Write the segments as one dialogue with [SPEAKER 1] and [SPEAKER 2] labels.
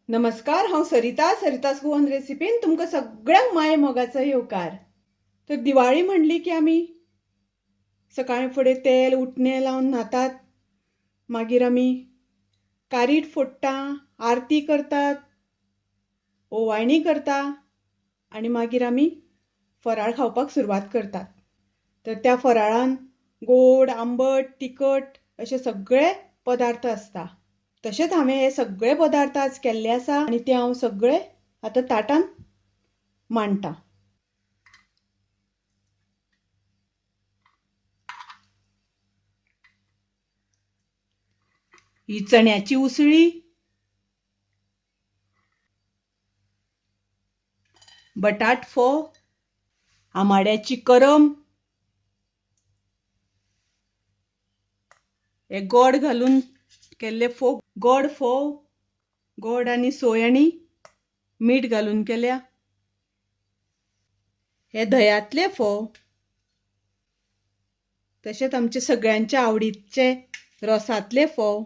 [SPEAKER 1] नमस्कार, हांव सरितास गोवन रेसिपीन तुमकां सगळ्यांक माये मोगाचो येवकार। तर दिवाळी म्हणली की आमी सकाळी फुडें तेल उठणे लावन न्हातात, मागीर आमी कारीट फोडटा, आरती करतात, ओवाळणी करता आनी मागीर आमी फराळ खावपाक सुरवात करतात। तर त्या फराळान गोड, आंबट, तिखट अशे सगळे पदार्थ आसता। तशेंच हांवें हे सगळे पदार्थ आज केल्ले आसा आनी ते हांव सगळे आतां ताटान मांडटा। ही चण्याची उसळी, बटाट फोव, आमाड्याची करम, हे गोड घालून केल्ले फोव, गोड फोव, गोड आनी सोय आनी मीठ घालून केल्या, हे दह्यातले फोव, तशेंच आमचे सगळ्यांच्या आवडीचे रोसांतले फोव,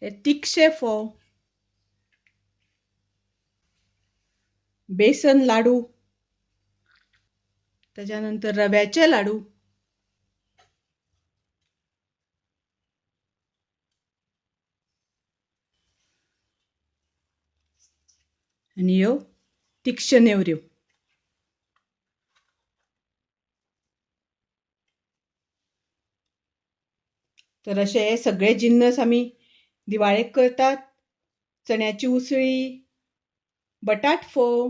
[SPEAKER 1] हे तिखशे फोव, बेसन लाडू, ताच्या नंतर रव्याचे लाडू, आनी ह्यो तिखशे नेवऱ्यो। तर अशे हे सगळे जिन्नस आमी दिवाळेक करतात। चण्याची उसळी, बटाट फोव,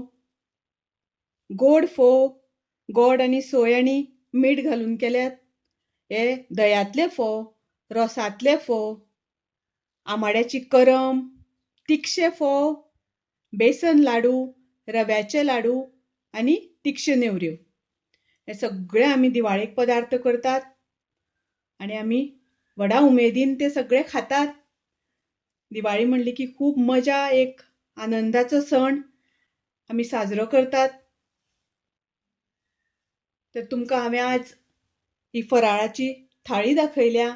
[SPEAKER 1] गोड फोव, गोड आनी सोय आनी मीठ घालून केल्यात, हे दह्यातले फोव, रोसांतले फोव, आमाड्याची करम, तिखशे फोव, बेसन लाडू, रव्याचे लाडू आनी तिखशे नेवऱ्यो, हे सगळे आमी दिवाळेक पदार्थ करतात आनी आमी व्हडा उमेदीन ते सगळे खातात। दिवाळी म्हणली की खूब मजा, एक आनंदाचो सण आमी साजरो करतात। तर तुमकां हांवें आज ही फराळाची थाळी दाखयल्या,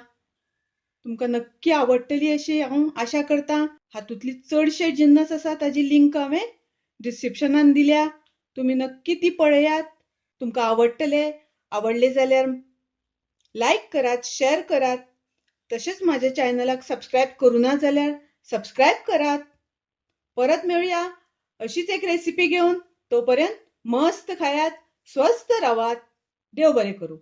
[SPEAKER 1] तुमकां नक्की आवडटली अशी हांव आशा करतां। हातूंतले चडशे जिन्नस आसा ताजी लिंक हांवें डिस्क्रिप्शनान दिल्या, तुमी नक्की ती पळयात। तुमकां आवडले जाल्यार लायक करात, शेअर करात, तशेंच म्हाज्या चॅनलाक सबस्क्रायब करुना जाल्यार सबस्क्रायब करात। परत मेळुया अशीच एक रेसिपी घेवन, तोपर्यंत मस्त खायात, स्वस्थ रावात, देव बरें करूं।